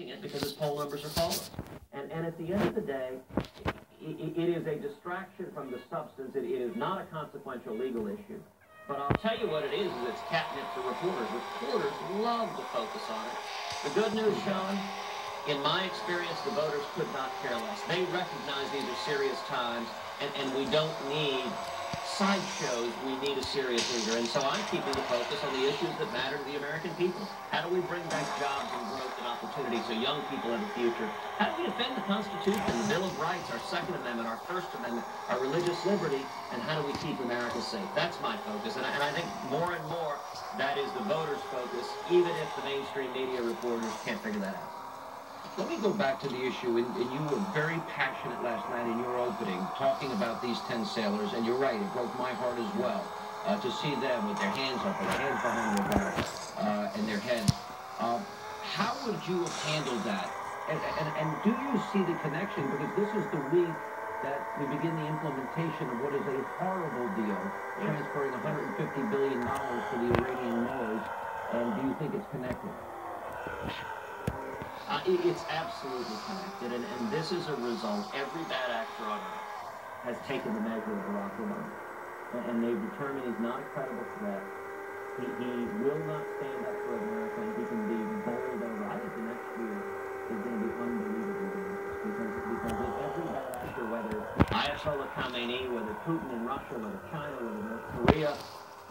it because his poll numbers are falling. And at the end of the day, it is a distraction from the substance. It is not a consequential legal issue. But I'll tell you what it is it's catnip to reporters. Reporters love to focus on it. The good news, Sean, in my experience, the voters could not care less. They recognize these are serious times, and we don't need sideshows. We need a serious leader. And so I'm keeping the focus on the issues that matter to the American people. How do we bring back jobs and growth and opportunity so young people have a future? How do we defend the Constitution, the Bill of Rights, our Second Amendment, our First Amendment, our religious liberty, and how do we keep America safe? That's my focus. And I think more and more that is the voters' focus, even if the mainstream media reporters can't figure that out. Let me go back to the issue, and you were very passionate last night in your opening, talking about these 10 sailors, and you're right, it broke my heart as well, to see them with their hands up, their hands behind their back, and their heads. How would you have handled that? And do you see the connection? Because this is the week that we begin the implementation of what is a horrible deal, transferring $150 billion to the Iranian Moors, and do you think it's connected? It's absolutely connected, and this is a result. Every bad actor on earth has taken the measure of Barack Obama, and they've determined he's not a credible threat. He will not stand up for America, and he can be bowled over. I think the next year is going to be unbelievably dangerous, because every bad actor, whether Ayatollah Khamenei, whether Putin in Russia, whether China, whether North Korea,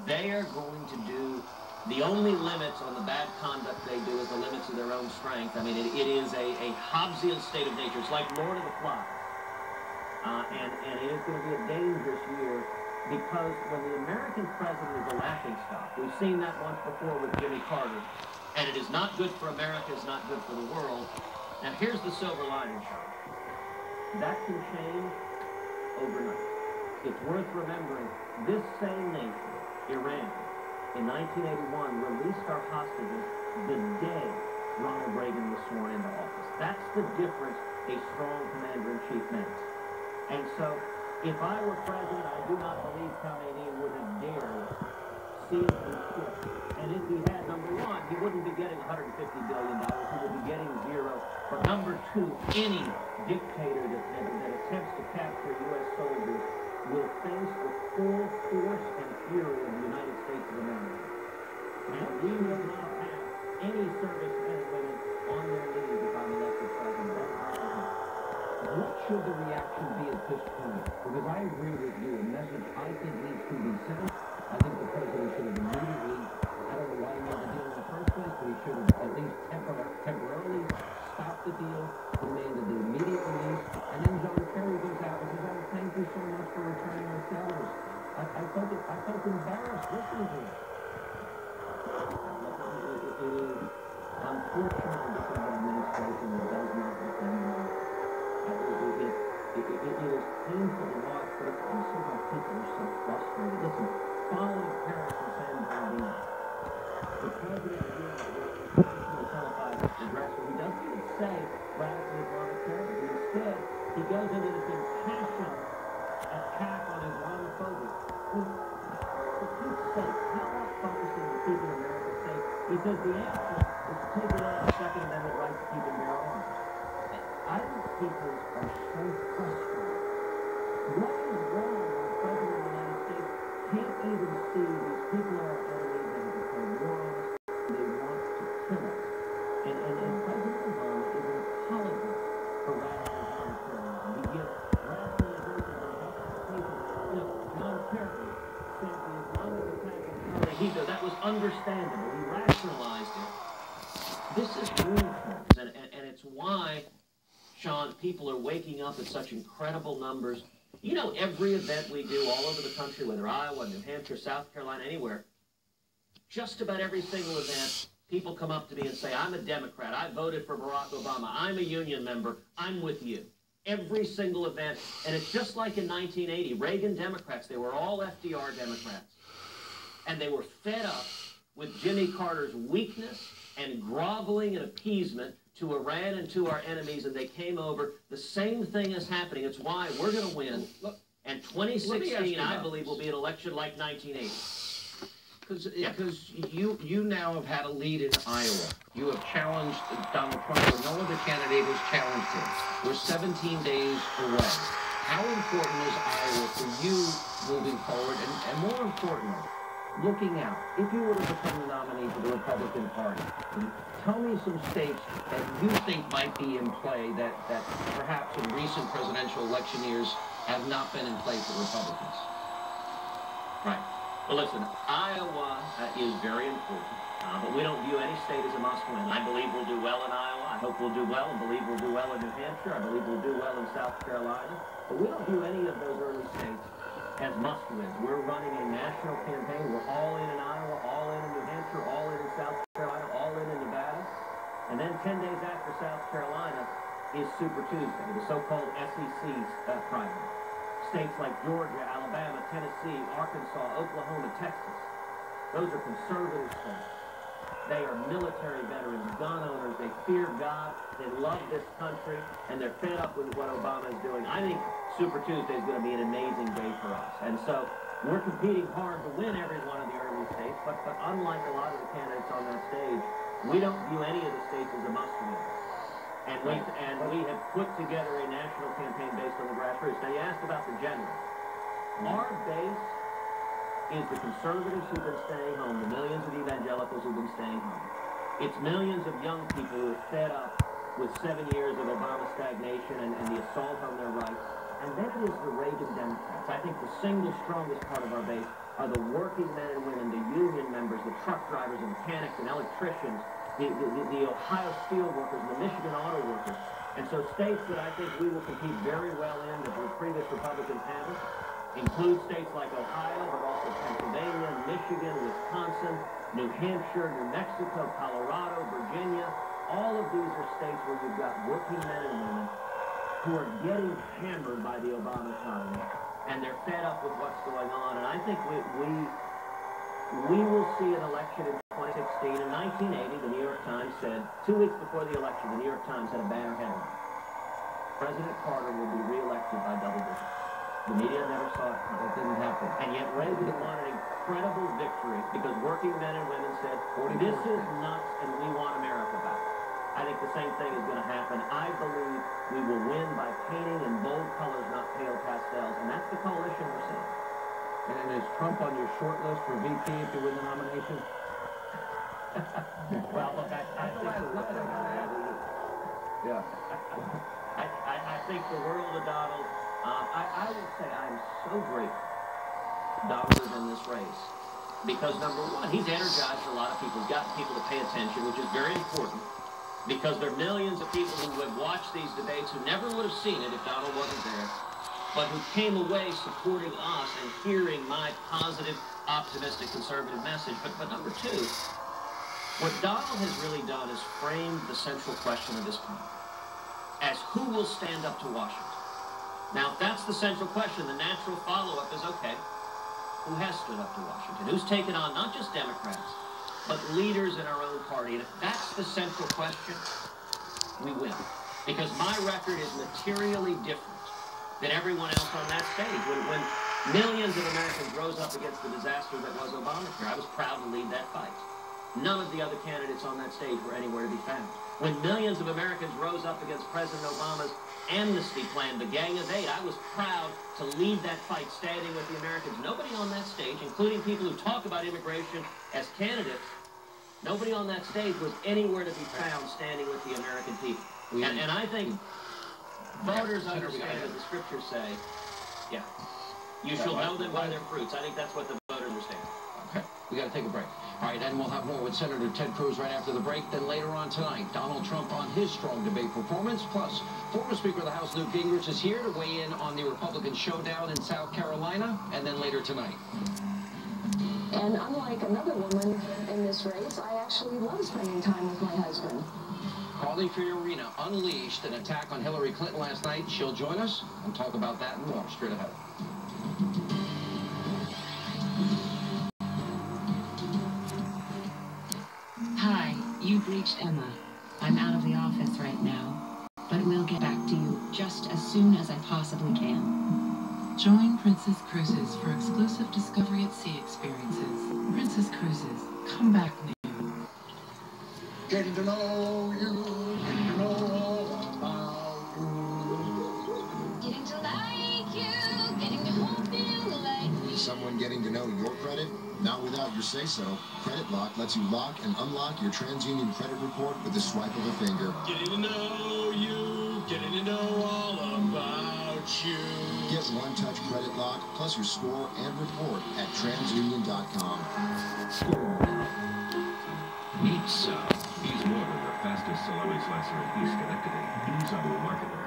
they are going to do. The only limits on the bad conduct they do is the limits of their own strength. I mean, it is a Hobbesian state of nature. It's like Lord of the Flies. And it is going to be a dangerous year because when the American president is a laughingstock, we've seen that once before with Jimmy Carter, and it is not good for America, it's not good for the world. Now, here's the silver lining, Sean. That can change overnight. It's worth remembering this same nation, Iran, in 1981, released our hostages the day Ronald Reagan was sworn into office. That's the difference a strong commander-in-chief makes. And so, if I were president, I do not believe Khamenei would have dared seize the ship. And if he had, number one, he wouldn't be getting $150 billion. He would be getting zero. But number two, any dictator that attempts to capture U.S. soldiers will face the full force and fury of the United States of America. And we will not have any servicemen and women on their knees if I'm elected president. What should the reaction be at this point? Because I agree with you, a message I think needs to be sent. I think the president should have immediately, I don't know why he made the deal in the first place, but he should have at least temporarily stopped the deal, demanded the immediate release, and then John Kerry goes out and says, oh, thank you so much for returning our sailors. I felt embarrassed listening to it. It is unfortunately this is an administration that does not defend them. It is painful to watch, but it's also why people are so frustrated. Listen, following Paris and San Bernardino, the president here national televised address where he doesn't even say radical Islamic terrorism. Instead, he goes into this impassioned attack on Islamophobia. For Pete's sake, how about focusing on keeping America safe? He says the answer is to take away the Second Amendment right to keep and bear arms. I think people are so frustrated. What is wrong when the President of the United States can't even see these people are our enemies, they have declared war on us, they want to kill us. And President Obama is an apologist for radical Islamic terrorism. He gives rationalizations on justification. John Kerry said the Islamic attack on Charlie Hebdo, that was understandable. He rationalized it. This is war crimes, and it's why, Sean, people are waking up in such incredible numbers. You know, every event we do all over the country, whether Iowa, New Hampshire, South Carolina, anywhere, just about every single event, people come up to me and say, I'm a Democrat, I voted for Barack Obama, I'm a union member, I'm with you. Every single event, and it's just like in 1980, Reagan Democrats, they were all FDR Democrats, and they were fed up with Jimmy Carter's weakness and groveling and appeasement to Iran and to our enemies, and they came over. The same thing is happening. It's why we're going to win. And 2016, I believe, will be an election like 1980. Because you now have had a lead in Iowa. You have challenged Donald Trump for no candidate has challenged him. We're 17 days away. How important is Iowa for you moving forward? And more importantly, looking out, if you were to become the nominee for the Republican Party, tell me some states that you think might be in play that perhaps in recent presidential election years have not been in play for Republicans. Right. Well, listen, Iowa is very important, but we don't view any state as a must-win. I believe we'll do well in Iowa. I hope we'll do well and believe we'll do well in New Hampshire. I believe we'll do well in South Carolina. But we don't view any of those early states as must-wins. We're running a national campaign. We're all in Iowa, all in New Hampshire, all in South Carolina, all in Nevada. And then 10 days after South Carolina is Super Tuesday, the so-called SEC primary. States like Georgia, Alabama, Tennessee, Arkansas, Oklahoma, Texas. Those are conservative states. They are military veterans, gun owners. They fear God. They love this country, and they're fed up with what Obama is doing. I think Super Tuesday is going to be an amazing day for us. And so we're competing hard to win every one of the early states, but unlike a lot of the candidates on that stage, we don't view any of the states as a must-win. And we have put together a national campaign based on the grassroots. Now, you asked about the generals. Our base is the conservatives who've been staying home, the millions of evangelicals who've been staying home. It's millions of young people who are fed up with 7 years of Obama stagnation and the assault on their rights. And then it is the Reagan Democrats. I think the single strongest part of our base are the working men and women, the union members, the truck drivers and mechanics and electricians, the Ohio steel workers, the Michigan auto workers. And so states that I think we will compete very well in that the previous Republicans haven't include states like Ohio, but also Pennsylvania, Michigan, Wisconsin, New Hampshire, New Mexico, Colorado, Virginia. All of these are states where you've got working men and women who are getting hammered by the Obama economy, and they're fed up with what's going on. And I think we will see an election in 2016. In 1980, the New York Times said, 2 weeks before the election, the New York Times had a banner headline: President Carter will be reelected by double digits. The media never saw it. That didn't happen. And yet Reagan won an incredible victory because working men and women said, this is nuts and we want America back. I think the same thing is going to happen. I believe we will win by painting in bold colors, not pale pastels. And that's the coalition we're seeing. And is Trump on your short list for VP if you win the nomination? Well, look, I think the world of Donald. I would say I'm so grateful Donald is in this race because, number one, he's energized a lot of people. He's gotten people to pay attention, which is very important because there are millions of people who would watch these debates who never would have seen it if Donald wasn't there, but who came away supporting us and hearing my positive, optimistic, conservative message. But number two, what Donald has really done is framed the central question of this country as who will stand up to Washington. Now, if that's the central question, the natural follow-up is, okay, who has stood up to Washington? Who's taken on not just Democrats, but leaders in our own party? And if that's the central question, we win. Because my record is materially different than everyone else on that stage. When millions of Americans rose up against the disaster that was Obamacare, I was proud to lead that fight. None of the other candidates on that stage were anywhere to be found. When millions of Americans rose up against President Obama's amnesty plan, the Gang of Eight, I was proud to lead that fight, standing with the Americans. Nobody on that stage, including people who talk about immigration as candidates, nobody on that stage was anywhere to be found standing with the American people. And I think voters understand what the scriptures say. Yeah. You shall know them by their fruits. I think that's what the voters understand. Okay. We got to take a break. All right, and we'll have more with Senator Ted Cruz right after the break. Then later on tonight, Donald Trump on his strong debate performance. Plus, former Speaker of the House Newt Gingrich is here to weigh in on the Republican showdown in South Carolina. And then later tonight. And unlike another woman in this race, I actually love spending time with my husband. Carly Fiorina unleashed an attack on Hillary Clinton last night. She'll join us and talk about that and more straight ahead. Hi, you've reached Emma. I'm out of the office right now, but we'll get back to you just as soon as I possibly can. Join Princess Cruises for exclusive Discovery at Sea experiences. Princess Cruises, come back new. Getting to know you, getting to know all Not without your say-so. Credit Lock lets you lock and unlock your TransUnion credit report with the swipe of a finger. Getting to know you, getting to know all about you. Get one-touch credit lock plus your score and report at transunion.com. Meet Sal. He's more than the fastest salami slicer in East Schenectady. He's a marketer.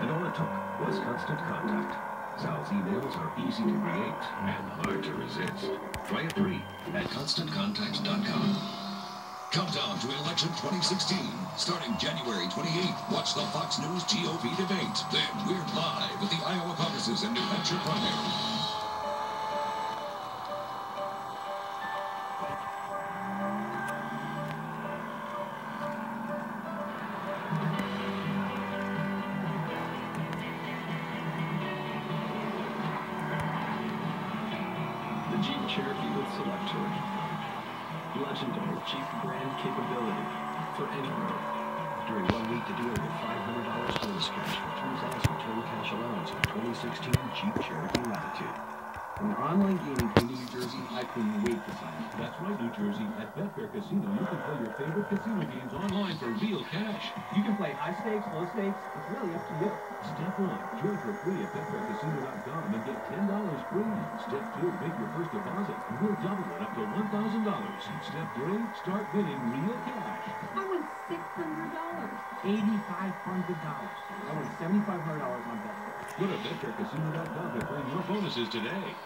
And all it took was constant contact. Sal's emails are easy to create and hard to resist. Try it free at ConstantContact.com. Countdown to election 2016, starting January 28th. Watch the Fox News GOP debate. Then we're live at the Iowa caucuses and New Hampshire primary. Jeep Cherokee with Selector. Legendary Jeep brand capability for any road. During 1 week to do over $500 bonus cash for 3,000 return cash allowance in 2016 Jeep Cherokee Latitude. From online gaming in New Jersey, I couldn't wait to sign up. That's right, New Jersey. At Betfair Casino, you can play your favorite casino games online for real cash. You can play high stakes, low stakes. It's really up to you. Step 1, join for free at BetfairCasino.com and get $10 free. Step 2, make your first deposit and we'll double it up to $1,000. Step 3, start winning real cash. I won $600. $8,500. I won $7,500 on Betfair. Go to BetfairCasino.com to claim your bonuses today.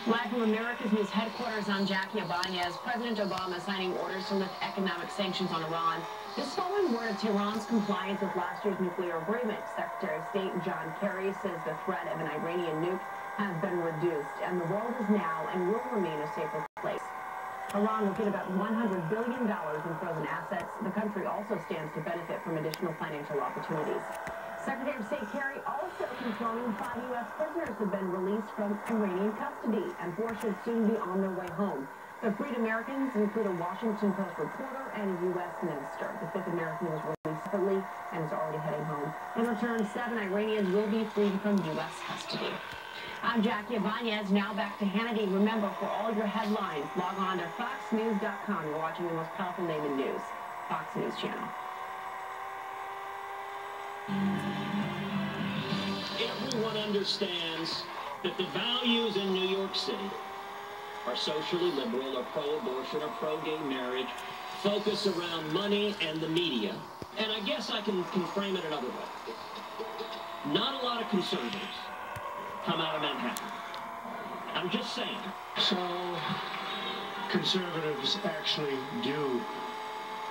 Live from America's News headquarters, I'm Jackie Ibanez. President Obama signing orders to lift economic sanctions on Iran. This following word of Tehran's compliance with last year's nuclear agreement. Secretary of State John Kerry says the threat of an Iranian nuke has been reduced, and the world is now and will remain a safer place. Iran will get about $100 billion in frozen assets. The country also stands to benefit from additional financial opportunities. Secretary of State Kerry also confirming 5 U.S. prisoners have been released from Iranian custody, and 4 should soon be on their way home. The freed Americans include a Washington Post reporter and a U.S. minister. The 5th American was released separately and is already heading home. In return, 7 Iranians will be freed from U.S. custody. I'm Jackie Ibanez. Now back to Hannity. Remember, for all your headlines, log on to foxnews.com. You're watching the most powerful name in news, Fox News Channel. Everyone understands that the values in New York City are socially liberal, or pro-abortion, or pro-gay marriage, focus around money and the media. And I guess I can frame it another way. Not a lot of conservatives come out of Manhattan. I'm just saying. So, conservatives actually do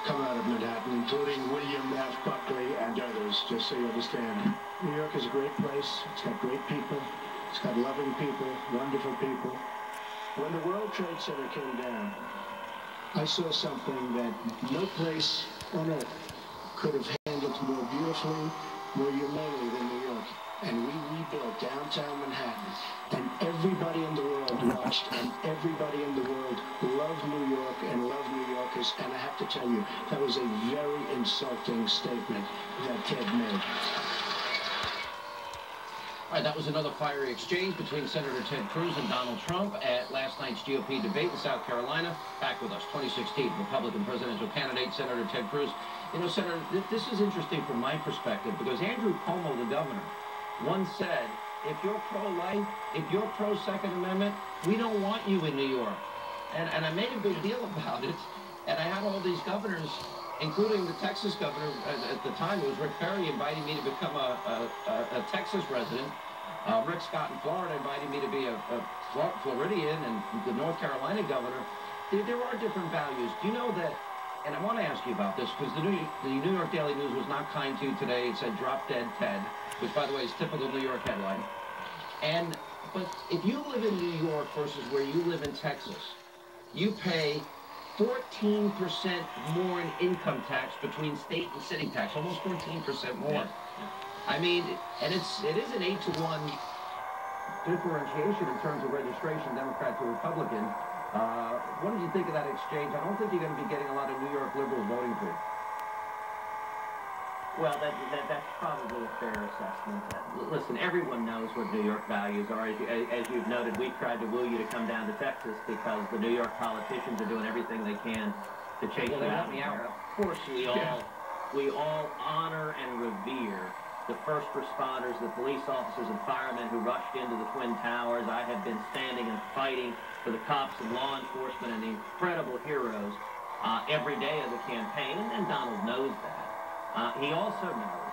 come out of Manhattan, including William F. Buckley and others, just so you understand. New York is a great place. It's got great people. It's got loving people, wonderful people. When the World Trade Center came down, I saw something that no place on earth could have handled more beautifully, more humanely than New York. And we rebuilt downtown Manhattan, and everybody in the world watched, and everybody in the world loved New York and loved New Yorkers. And I have to tell you, that was a very insulting statement that Ted made. All right, that was another fiery exchange between Senator Ted Cruz and Donald Trump at last night's GOP debate in South Carolina. Back with us, 2016 Republican presidential candidate Senator Ted Cruz. You know, Senator, this is interesting from my perspective because Andrew Cuomo, the governor, once said, if you're pro-life, if you're pro-Second Amendment, we don't want you in New York. And I made a big deal about it. And I had all these governors, including the Texas governor at the time, it was Rick Perry, inviting me to become a Texas resident. Rick Scott in Florida invited me to be a Floridian, and the North Carolina governor. There are different values. Do you know that? And I want to ask you about this because the New York Daily News was not kind to you today. It said "Drop Dead Ted," which, by the way, is typical New York headline. But if you live in New York versus where you live in Texas, you pay 14% more in income tax between state and city tax, almost 14% more. Yeah. I mean, and it is an 8-to-1 differentiation in terms of registration, Democrat to Republican. What did you think of that exchange? I don't think you're going to be getting a lot of New York liberals voting for you. Well, that's probably a fair assessment. Listen, everyone knows what New York values are. As you've noted, we've tried to woo you to come down to Texas because the New York politicians are doing everything they can to chase you out of here. Of course, we all honor and revere the first responders, the police officers and firemen who rushed into the Twin Towers. I have been standing and fighting for the cops and law enforcement and the incredible heroes every day of the campaign, and Donald knows that. He also knows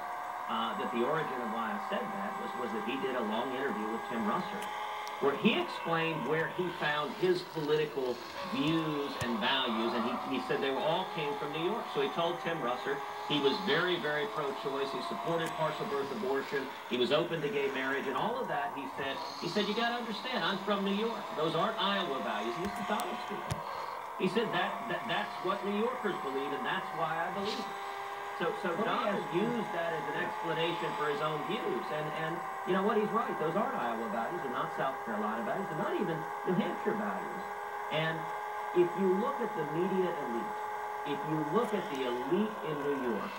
that the origin of why I said that was that he did a long interview with Tim Russert, where he explained where he found his political views and values, and he said they all came from New York. So he told Tim Russert he was very, very pro-choice. He supported partial birth abortion. He was open to gay marriage, and all of that, he said, you got to understand, I'm from New York. Those aren't Iowa values. And this is Donald speaking. He said that's what New Yorkers believe, and that's why I believe it. So Donald used that as an explanation for his own views, and you know what, he's right. Those aren't Iowa values, they're not South Carolina values, they're not even New Hampshire values. And if you look at the media elite, if you look at the elite in New York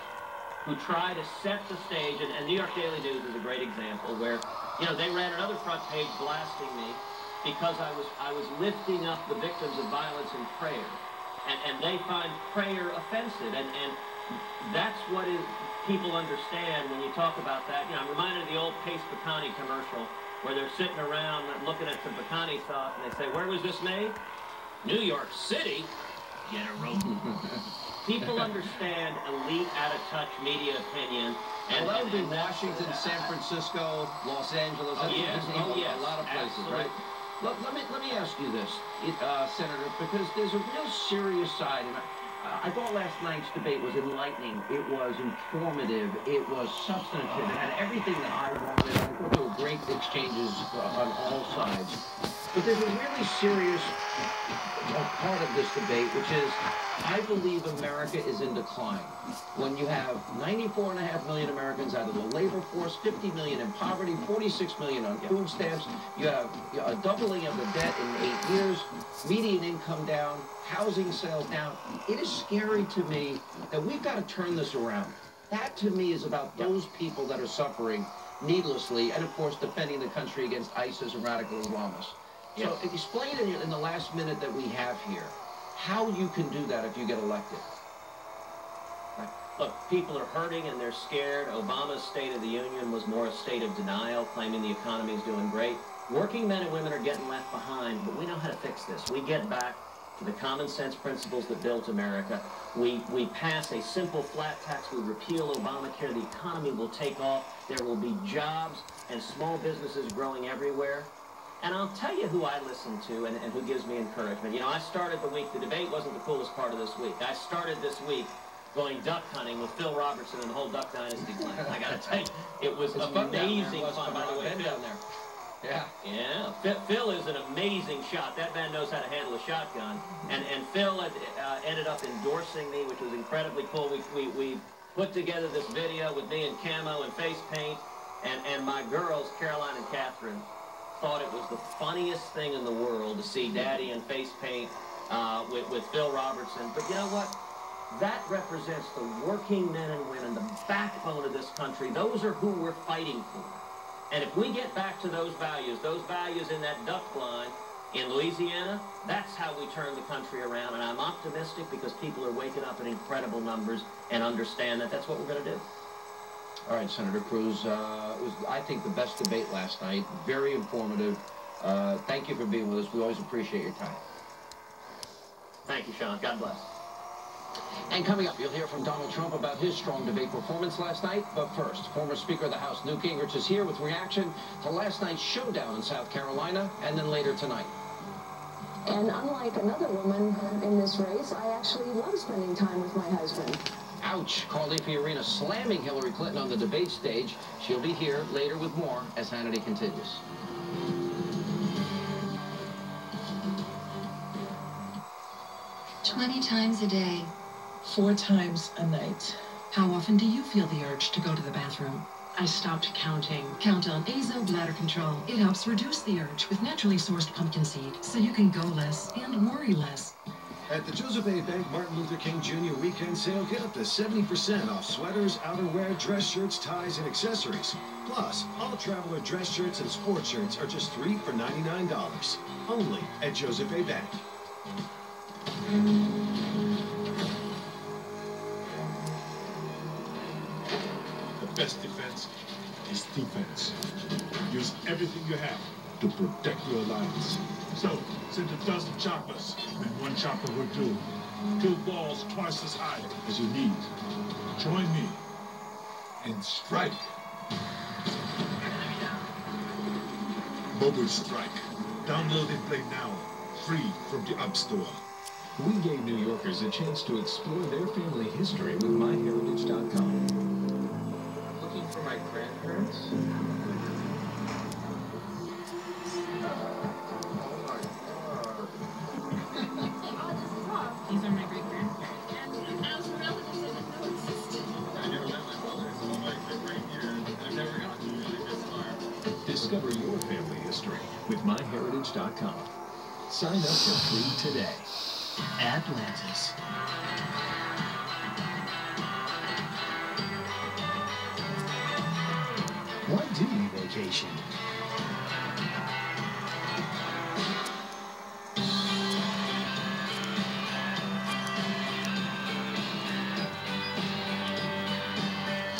who try to set the stage, and New York Daily News is a great example where, you know, they ran another front page blasting me because I was lifting up the victims of violence in prayer, and they find prayer offensive, and that's what people understand when you talk about that. You know, I'm reminded of the old Pace Pecani commercial where they're sitting around looking at some pecani sauce and they say, where was this made? New York City? Get a rope. People understand elite, out-of-touch media opinion. And that would be Washington, San Francisco, Los Angeles. Yes. A lot of places, absolutely. Right? Let me ask you this, Senator, because there's a real serious side. And I thought last night's debate was enlightening. It was informative. It was substantive. It had everything that I wanted. I thought there were great exchanges on all sides. But there's a really serious part of this debate, which is, I believe America is in decline. When you have 94.5 million Americans out of the labor force, 50 million in poverty, 46 million on food stamps, you have a doubling of the debt in 8 years, median income down, housing sales down. It is scary to me that we've got to turn this around. That, to me, is about those people that are suffering needlessly, and, of course, defending the country against ISIS and radical Islamists. So explain in the last minute that we have here how you can do that if you get elected. Look, people are hurting and they're scared. Obama's State of the Union was more a state of denial, claiming the economy is doing great. Working men and women are getting left behind, but we know how to fix this. We get back to the common sense principles that built America. We pass a simple flat tax. We repeal Obamacare. The economy will take off. There will be jobs and small businesses growing everywhere. And I'll tell you who I listen to and who gives me encouragement. You know, I started the week, the debate wasn't the coolest part of this week. I started this week going duck hunting with Phil Robertson and the whole Duck Dynasty clan. I got to tell you, it was amazing fun. By the way, Phil, down there. Yeah, Phil is an amazing shot. That man knows how to handle a shotgun. And Phil ended up endorsing me, which was incredibly cool. We put together this video with me in camo and face paint, and my girls, Caroline and Catherine, thought it was the funniest thing in the world to see Daddy in face paint with Phil Robertson. But you know what? That represents the working men and women, the backbone of this country. Those are who we're fighting for. And if we get back to those values in that duck blind in Louisiana, that's how we turn the country around. And I'm optimistic because people are waking up in incredible numbers and understand that that's what we're going to do. All right, Senator Cruz, it was, I think, the best debate last night. Very informative. Thank you for being with us. We always appreciate your time. Thank you, Sean. God bless. And coming up, you'll hear from Donald Trump about his strong debate performance last night. But first, former Speaker of the House Newt Gingrich is here with reaction to last night's showdown in South Carolina, and then later tonight. And unlike another woman in this race, I actually love spending time with my husband. Ouch. Carly Fiorina slamming Hillary Clinton on the debate stage. She'll be here later with more as Hannity continues. 20 times a day. 4 times a night. How often do you feel the urge to go to the bathroom? I stopped counting. Count on Azo Bladder Control. It helps reduce the urge with naturally sourced pumpkin seed, so you can go less and worry less. At the Joseph A. Bank Martin Luther King Jr. weekend sale, get up to 70% off sweaters, outerwear, dress shirts, ties, and accessories. Plus, all traveler dress shirts and sports shirts are just $3 for $99. Only at Joseph A. Bank. The best defense is defense. Use everything you have to protect your alliance. So, send a dozen choppers, and one chopper will do. Kill balls twice as high as you need. Join me and strike. Mobile Strike. Download and play now, free from the App Store. We gave New Yorkers a chance to explore their family history with MyHeritage.com. Looking for my grandparents? These are my great-grandparents. And as relatives I didn't know existed. I never met my mother until like 15 years, and I've never gotten to really this far. Discover your family history with MyHeritage.com. Sign up for free today. Atlantis. Why do you vacation?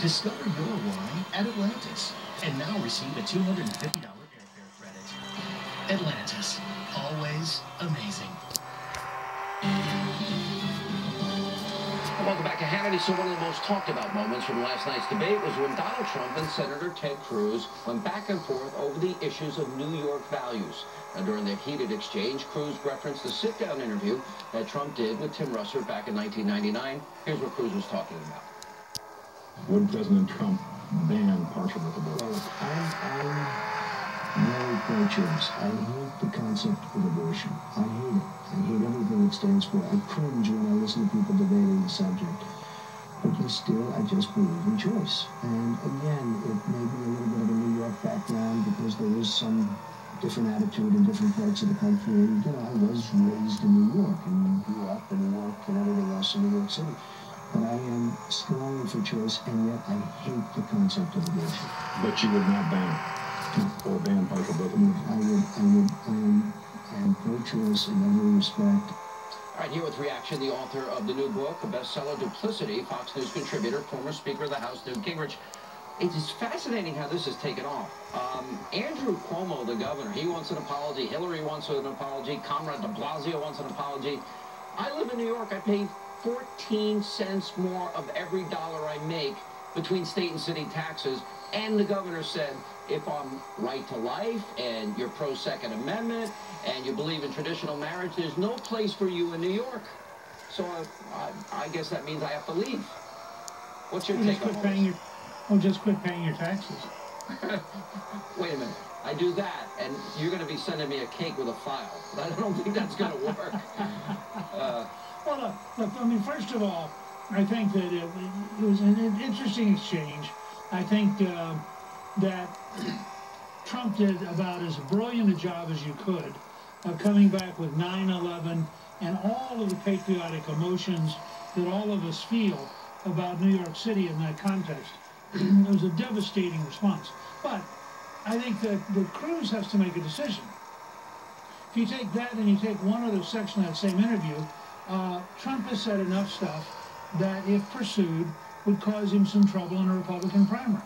Discover your why at Atlantis. And now receive a $250 airfare credit. Atlantis. Always amazing. Welcome back to Hannity. So one of the most talked about moments from last night's debate was when Donald Trump and Senator Ted Cruz went back and forth over the issues of New York values. And during their heated exchange, Cruz referenced the sit-down interview that Trump did with Tim Russert back in 1999. Here's what Cruz was talking about. Would President Trump ban partial birth abortion? I'm very pro-choice. I hate the concept of abortion. I hate it. I hate everything it stands for. I cringe when I listen to people debating the subject. But still, I just believe in choice. And again, it may be a little bit of a New York background because there is some different attitude in different parts of the country. And, I was raised in New York and grew up and worked and everything else in New York City. But I am strongly for choice, and yet I hate the concept of abortion. But you would not ban or ban partial birth abortion? I am pro-choice in every respect. All right, here with reaction, the author of the new book, a bestseller, Duplicity, Fox News contributor, former Speaker of the House, Newt Gingrich. It is fascinating how this has taken off. Andrew Cuomo, the governor, he wants an apology. Hillary wants an apology. Comrade de Blasio wants an apology. I live in New York. I pay 14 cents more of every dollar I make between state and city taxes. And the governor said, if I'm right to life and you're pro-Second Amendment and you believe in traditional marriage, there's no place for you in New York. So I guess that means I have to leave. What's your take on this? Just quit paying your taxes. Wait a minute. I do that, and you're going to be sending me a cake with a file. I don't think that's going to work. Well, look, I mean, first of all, I think that it was an interesting exchange. I think that Trump did about as brilliant a job as you could of coming back with 9/11 and all of the patriotic emotions that all of us feel about New York City in that context. It was a devastating response. But I think that Cruz has to make a decision. If you take that and you take one other section of that same interview, Trump has said enough stuff that, if pursued, would cause him some trouble in a Republican primary.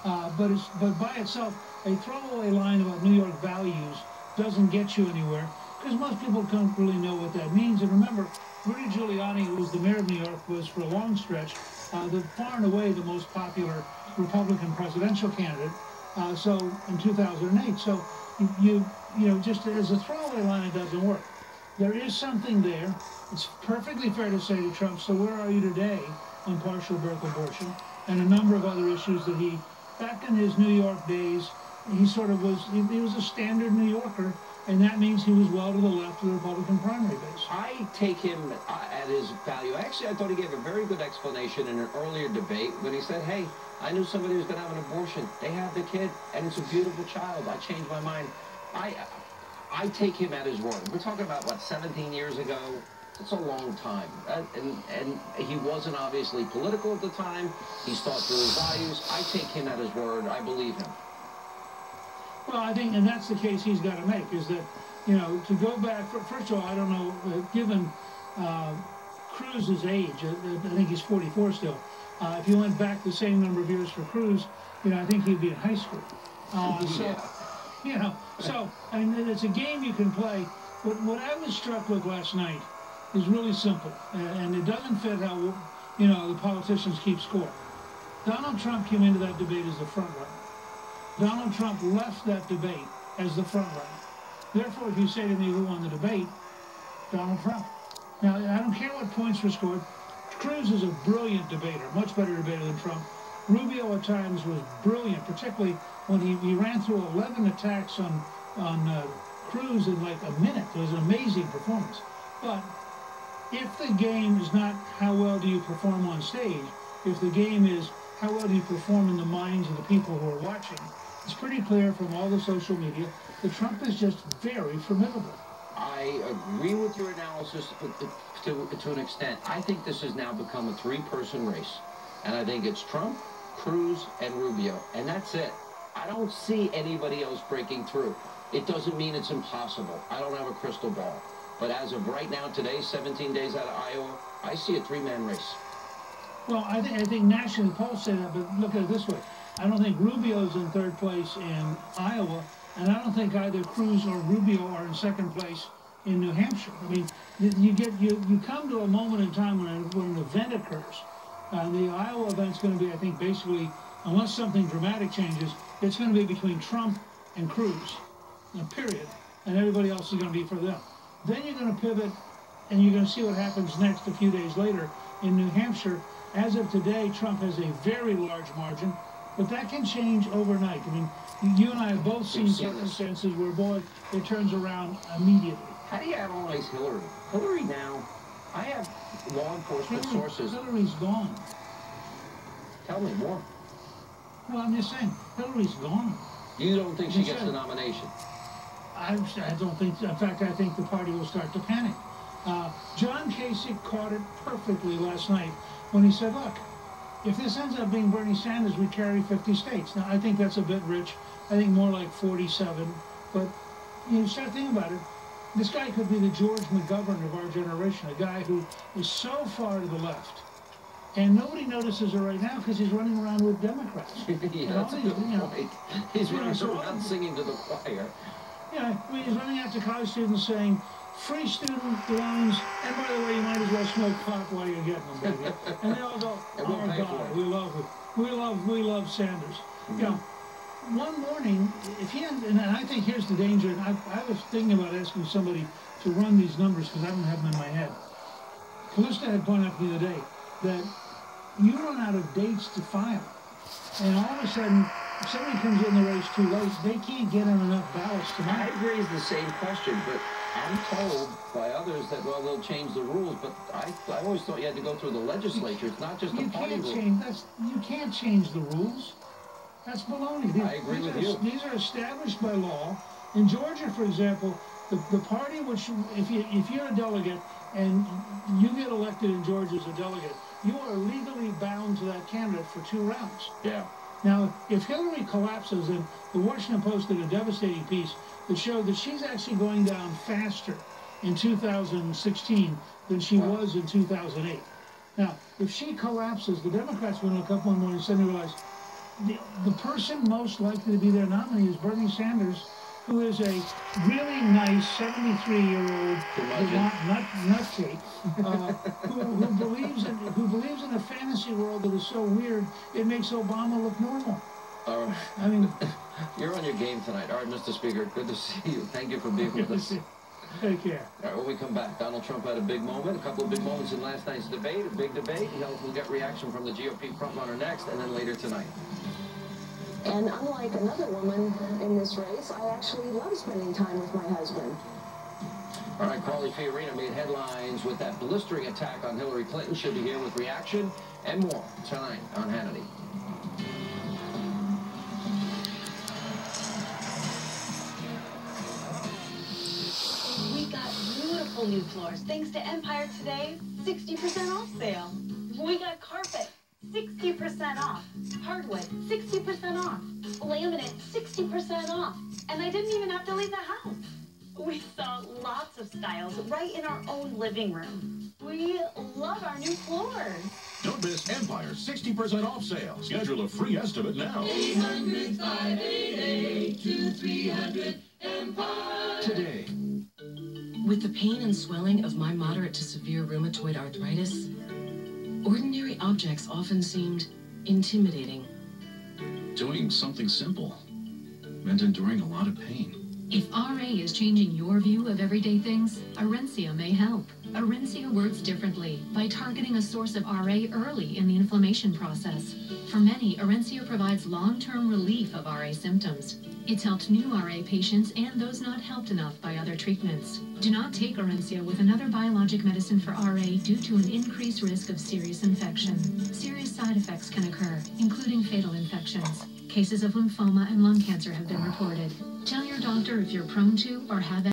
But by itself, a throwaway line about New York values doesn't get you anywhere, because most people don't really know what that means. And remember, Rudy Giuliani, who was the mayor of New York, was for a long stretch the far and away the most popular Republican presidential candidate. So in 2008, so you know, just as a throwaway line, it doesn't work. There is something there. It's perfectly fair to say to Trump, so where are you today on partial birth abortion and a number of other issues that he, back in his New York days, he sort of was, he was a standard New Yorker, and that means he was well to the left of the Republican primary base. I take him at his value. Actually, I thought he gave a very good explanation in an earlier debate when he said, hey, I knew somebody was going to have an abortion. They have the kid, and it's a beautiful child. I changed my mind. I take him at his word. We're talking about, what, 17 years ago? It's a long time. And he wasn't obviously political at the time. He's thought through his values. I take him at his word. I believe him. Well, I think, and that's the case he's got to make, is that, you know, to go back, first of all, I don't know, given Cruz's age, I think he's 44 still. If you went back the same number of years for Cruz, you know, I think he'd be in high school. So, you know, so, and it's a game you can play. What I was struck with last night is really simple, and it doesn't fit how, you know, the politicians keep score. Donald Trump came into that debate as the front runner. Donald Trump left that debate as the front runner. Therefore, if you say to me who won the debate, Donald Trump. Now, I don't care what points were scored. Cruz is a brilliant debater, much better debater than Trump. Rubio at times was brilliant, particularly when he ran through 11 attacks on Cruz in like a minute. It was an amazing performance. But if the game is not how well do you perform on stage, if the game is how well do you perform in the minds of the people who are watching, it's pretty clear from all the social media that Trump is just very formidable. I agree with your analysis to an extent. I think this has now become a three-person race. And I think it's Trump, Cruz, and Rubio. And that's it. I don't see anybody else breaking through. It doesn't mean it's impossible. I don't have a crystal ball. But as of right now, today, 17 days out of Iowa, I see a three-man race. Well, I think nationally polls say that, but look at it this way. I don't think Rubio's in third place in Iowa, and I don't think either Cruz or Rubio are in second place in New Hampshire. I mean, you come to a moment in time when an event occurs. The Iowa event's going to be, I think, basically, unless something dramatic changes, it's going to be between Trump and Cruz, period. And everybody else is going to be for them. Then you're going to pivot, and you're going to see what happens next a few days later in New Hampshire. As of today, Trump has a very large margin, but that can change overnight. I mean, you and I have both seen circumstances where, boy, it turns around immediately. How do you analyze Hillary? Hillary now, I have law enforcement sources. Hillary's gone. Tell me more. Well, I'm just saying, Hillary's gone. You don't think she gets the nomination? I don't think, in fact, I think the party will start to panic. John Kasich caught it perfectly last night when he said, look, if this ends up being Bernie Sanders, we carry 50 states. Now, I think that's a bit rich. I think more like 47. But you start thinking about it, this guy could be the George McGovern of our generation, a guy who is so far to the left. And nobody notices it right now because he's running around with Democrats. Yeah, that's a good point. He's running around singing to the choir. Yeah, I mean, he's running out to college students saying, free student loans, and by the way, you might as well smoke pot while you're getting them, baby. And they all go, oh, God, we love Sanders. You know, one morning, if he hadn't, and I think here's the danger, and I was thinking about asking somebody to run these numbers because I don't have them in my head. Callista had pointed out to me today that you run out of dates to file, and all of a sudden, if somebody comes in the race too late, they can't get on enough ballots to I raise the same question, but I'm told by others that, well, they'll change the rules, but I always thought you had to go through the legislature. It's not just a party rule. You can't change the rules. That's baloney. I agree with you. These are established by law. In Georgia, for example, the party which, if you're a delegate and you get elected in Georgia as a delegate, you are legally bound to that candidate for 2 rounds. Yeah. Now, if Hillary collapses, and the Washington Post did a devastating piece that showed that she's actually going down faster in 2016 than she was in 2008. Now, if she collapses, the Democrats will look up one morning and suddenly realize the person most likely to be their nominee is Bernie Sanders, who is a really nice 73-year-old nutcase who believes in a fantasy world that is so weird it makes Obama look normal. I mean, you're on your game tonight. All right, Mr. Speaker, good to see you. Thank you for being with us. Take care. All right, when we come back, Donald Trump had a big moment, a couple of big moments in last night's debate, a big debate. We'll get reaction from the GOP frontrunner next, and then later tonight. And unlike another woman in this race, I actually love spending time with my husband. All right, Carly Fiorina made headlines with that blistering attack on Hillary Clinton. She'll be here with reaction and more tonight on Hannity. We got beautiful new floors thanks to Empire Today's 60% off sale. We got carpet, 60% off. Hardwood, 60% off. Laminate, 60% off. And I didn't even have to leave the house. We saw lots of styles right in our own living room. We love our new floors. Don't miss Empire's 60% off sale. Schedule a free estimate now. 800-588-2300 Empire. Today. With the pain and swelling of my moderate to severe rheumatoid arthritis, ordinary objects often seemed intimidating. Doing something simple meant enduring a lot of pain. If RA is changing your view of everyday things, Orencia may help. Orencia works differently by targeting a source of RA early in the inflammation process. For many, Orencia provides long-term relief of RA symptoms. It's helped new RA patients and those not helped enough by other treatments. Do not take Orencia with another biologic medicine for RA due to an increased risk of serious infection. Serious side effects can occur, including fatal infections. Cases of lymphoma and lung cancer have been reported. Tell your doctor if you're prone to or have